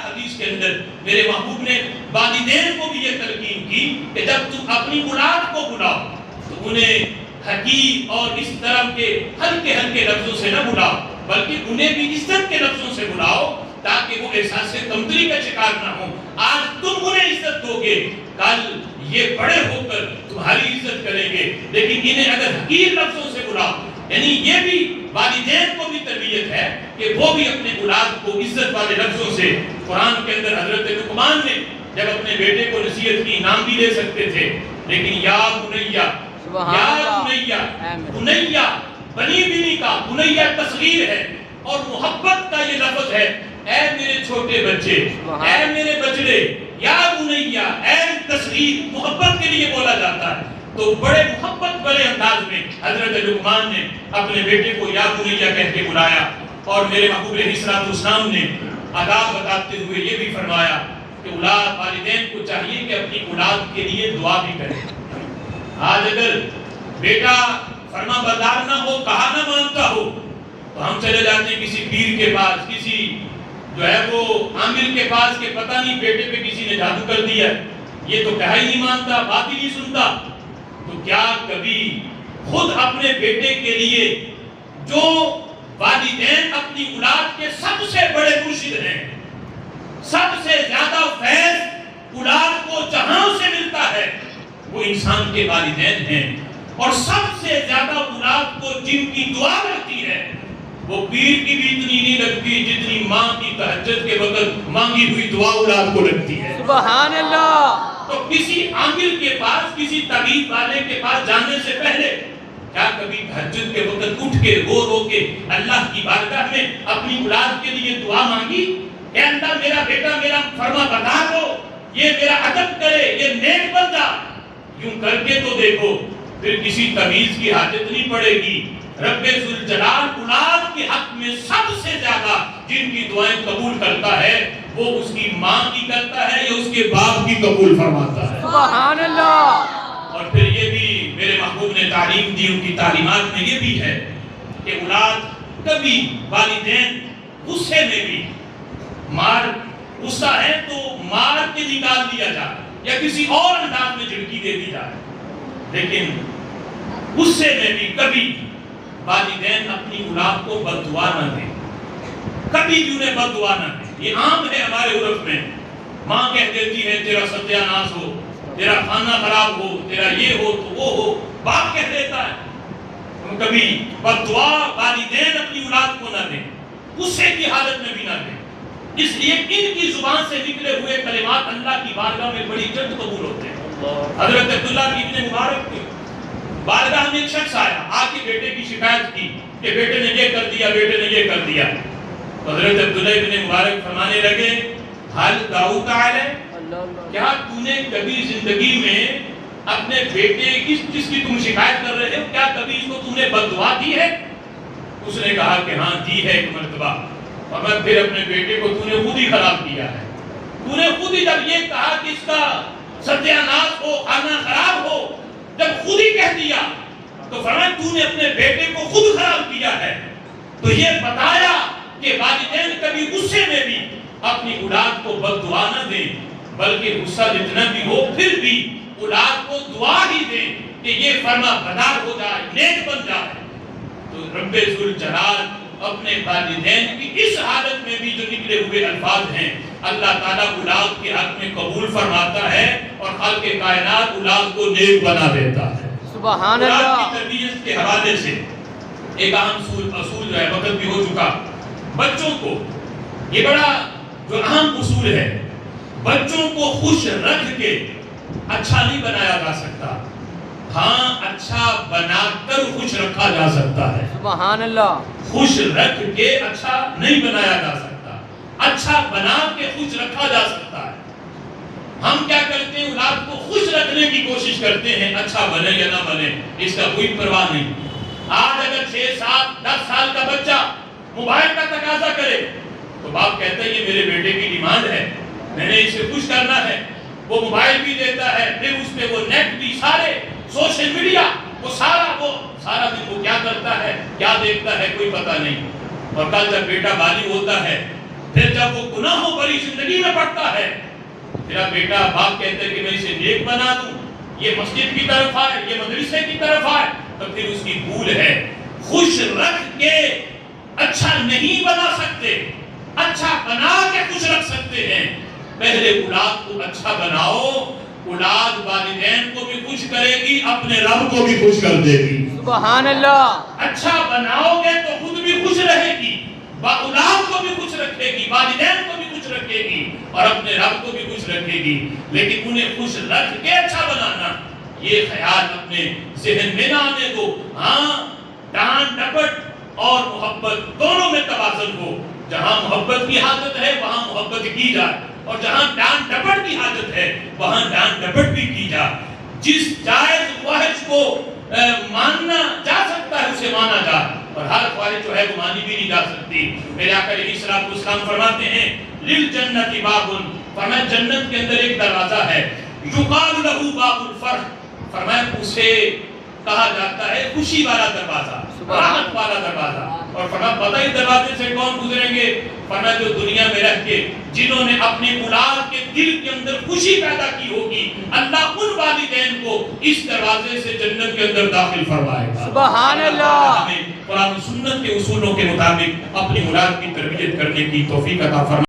حدیث کے اندر میرے محبوب نے والدین کو بھی یہ تلقین کی کہ جب تم اپنی اولاد کو بلاؤ تو انہیں حقیر اور اس طرح کے ہلکے ہلکے لفظوں سے نہ بلاؤ، بلکہ انہیں بھی عزت کے لفظوں سے بلاؤ تاکہ وہ احساس کمتری کا شکار نہ ہو۔ آج تم انہیں عزت دو گے، کل یہ بڑے ہو کر تمہاری عزت کریں گے، لیکن انہیں اگر حقیر لفظوں سے بلاؤ، یعنی یہ بھی والدین کو بھی تربیت ہے کہ وہ بھی اپنے اولاد کو عزت والے لفظوں سے۔ قرآن کے اندر حضرت لقمان نے جب اپنے بیٹے کو نصیحت کی، نام بھی لے سکتے تھے، لیکن یا بنیا، یا بنیا، بنیا بنی بنی کا بنیا تصغیر ہے اور محبت کا یہ لفظ ہے، اے میرے چھوٹے بچے، اے میرے بچڑے، یا بنیا، اے تصغیر، محبت کے لیے بولا جاتا ہے۔ تو بڑے محبت بڑے انداز میں حضرت لقمان نے اپنے بیٹے کو یا بنیا کہہ کے بلایا، اور میرے محبوب علیہ الصلوۃ والسلام نے آداب بتاتے ہوئے یہ بھی فرمایا کہ اولاد والدین کو چاہیے کہ اپنی اولاد کے لیے دعا بھی کرے۔ آج اگر بیٹا فرما بردار نہ ہو، کہا نہ مانتا ہو، تو ہم چلے جاتے ہیں کسی پیر کے پاس، کسی جو ہے وہ عامل کے پاس، کہ پتہ نہیں بیٹے پہ کسی نے جادو کر دیا، یہ تو کہا ہی نہیں مانتا، بات ہی نہیں سنتا۔ تو کیا کبھی خود اپنے بیٹے کے لیے جو والدین اپنی اولاد کے سب سے بڑے مرشد ہیں، سب سے زیادہ فیض اولاد کو جہاں سے ملتا ہے وہ انسان کے والدین ہیں، اور سب سے زیادہ اولاد کو جن کی دعا لگتی ہے وہ پیر کی بھی اتنی نہیں لگتی جتنی ماں کی تہجد کے وقت مانگی ہوئی دعا اولاد کو لگتی ہے۔ سبحان اللہ۔ تو کسی عامل کے پاس، کسی طبیب والے کے پاس جانے سے پہلے کیا کبھی تہجد کے وقت اٹھ کے رو رو کے اللہ کی بارگاہ میں اپنی اولاد کے لیے دعا مانگی کہ اللہ میرا بیٹا میرا فرما بردار ہو، یہ میرا ادب کرے، یہ نیک بن جا؟ یوں کر کے تو دیکھو، پھر کسی تمیز کی حاجت نہیں پڑے گی۔ رب ذوالجلال اولاد کے حق میں سب سے زیادہ جن کی دعائیں قبول کرتا ہے وہ اس کی ماں کی کرتا ہے یا اس کے باپ کی قبول فرماتا ہے۔ سبحان اللہ۔ اور پھر یہ بھی میرے محبوب نے تعلیم دی، ان کی تعلیمات میں یہ بھی ہے کہ اولاد کبھی والدین غصے میں بھی غصہ ہے تو مار کے نکال دیا جائے یا کسی اور انداز میں جھڑکی دے دی جائے، لیکن غصے میں بھی کبھی والدین اپنی اولاد کو بد دعا نہ دیں، کبھی بھی انہیں بد دعا نہ دیں۔ یہ عام ہے ہمارے عرف میں، ماں کہہ دیتی ہے تیرا ستیہ ناس ہو، تیرا کھانا خراب ہو، تیرا یہ ہو تو وہ ہو، باپ کہہ دیتا ہے۔ کبھی بد دعا والدین اپنی اولاد کو نہ دیں، غصے کی حالت میں بھی نہ دیں، اس لیے ان کی زبان سے نکلے ہوئے کلمات اللہ کی بارگاہ میں بڑی جلد قبول ہوتے ہیں۔ حضرت عبداللہ ابن مبارک کی بارگاہ میں ایک شخص آیا، آ کے بیٹے کی شکایت کی کہ بیٹے نے یہ کر دیا، بیٹے نے یہ کر دیا۔ حضرت عبداللہ ابن مبارک فرمانے لگے حل دعوت علیہ، کیا تو نے کبھی زندگی میں اپنے بیٹے جس کی تم شکایت کر رہے ہو، کیا کبھی اس کو تم نے بد دعا دی ہے؟ اس نے کہا کہ ہاں دی ہے ایک مرتبہ، اور میں پھر اپنے بیٹے کو تو نے خود ہی خراب کیا ہے۔ تو نے خود ہی جب یہ کہا کہ اس کا ستیہ ناس ہو، کھانا خراب ہو، جب خود ہی کہہ دیا تو فرمایا تو نے اپنے بیٹے کو خود خراب کیا ہے۔ تو یہ بتایا کہ والدین کبھی غصے میں بھی اپنی اولاد کو بد دعا نہ دیں، بلکہ غصہ جتنا بھی ہو پھر بھی اولاد کو دعا ہی دیں کہ یہ فرما بردار ہو جائے، نیک بن جائے۔ تو رب ذوالجلال اپنے والدین کی اس حالت میں بھی جو نکلے ہوئے الفاظ ہیں اللہ تعالیٰ اولاد کے حق میں قبول فرماتا ہے، اور خالق کائنات اولاد کو نیک بنا دیتا ہے۔ سبحان اللہ۔ اولاد کی تربیت کے حوالے سے ایک عام اصول جو ہے، وقت بھی ہو چکا، بچوں کو یہ بڑا جو اہم اصول ہے، بچوں کو خوش رکھ کے اچھا نہیں بنایا جا سکتا، ہاں اچھا بنا کر خوش رکھا جا سکتا ہے۔ سبحان اللہ۔ خوش رکھ کے اچھا نہیں بنایا جا سکتا، اچھا بنا کے خوش رکھا جا سکتا ہے۔ ہم کیا کرتے ہیں، اولاد کو خوش رکھنے کی کوشش کرتے ہیں، اچھا بنے یا نہ بنے اس کا کوئی پرواہ نہیں۔ آج اگر 6, 7, 10 سال کا بچہ موبائل کا تقاضا کرے تو باپ کہتا ہے یہ میرے بیٹے کی ڈیمانڈ ہے، میں نے اسے خوش کرنا ہے، وہ موبائل بھی دیتا ہے، پھر اس پہ وہ نیٹ بھی، سارے سوشل میڈیا، وہ سارا دن وہ کیا کرتا ہے، کیا دیکھتا ہے کوئی پتہ نہیں۔ اور کل جب بیٹا بالغ ہوتا ہے پھر جب وہ گناہوں بری زندگی میں پڑتا ہے، میرا بیٹا باپ کہتے ہیں کہ میں اسے نیک بنا دوں، یہ مسجد کی طرف آئے، یہ مدرسے کی طرف آئے، تو پھر اس کی بھول ہے۔ خوش رکھ کے اچھا نہیں بنا سکتے، اچھا بنا کے خوش رکھ سکتے ہیں۔ پہلے اولاد کو اچھا بناؤ، اولاد والدین کو بھی خوش کرے گی، اپنے رب کو بھی خوش کر دے گی۔ سبحان اللہ۔ اچھا بناؤ گے تو خود بھی خوش رہے گی، اولاد کو بھی خوش رکھے گی، والدین کو بھی خوش رکھے گی، اور اپنے رب کو بھی خوش رکھے گی۔ لیکن انہیں خوش رکھ کے اچھا بنانا، یہ خیال اپنے ذہن میں نہ آنے دو۔ ہاں، ڈانٹ ڈپٹ اور محبت دونوں میں توازن ہو۔ جہاں محبت کی حاجت ہے وہاں محبت کی جائے، اور جہاں ڈانٹ ڈپٹ کی حاجت ہے وہاں ڈانٹ ڈپٹ بھی کی جائے۔ جس جائز خواہش کو ماننا جا سکتا ہے اسے مانا جائے، اور ہر خواہش جو ہے وہ مانی بھی نہیں جا سکتی۔ میرے آقا علیہ الصلوۃ والسلام فرماتے ہیں للجنت باب، فرمایا جنت کے اندر ایک دروازہ ہے، یقال له باب الفرح، فرمایا اسے کہا جاتا ہے خوشی والا دروازہ، راحت والا دروازہ۔ اور فرمایا پتہ ہی دروازے سے کون گزریں گے؟ فرمایا جو دنیا میں رہ کے جنہوں نے اپنی اولاد کے دل کے اندر خوشی پیدا کی ہوگی، اللہ ان والدین کو اس دروازے سے جنت کے اندر داخل فرمائے گا۔ سبحان اللہ۔ ہمیں قرآن و سنت کے اصولوں کے مطابق اپنی اولاد کی تربیت کرنے کی توفیق عطا فرمائے۔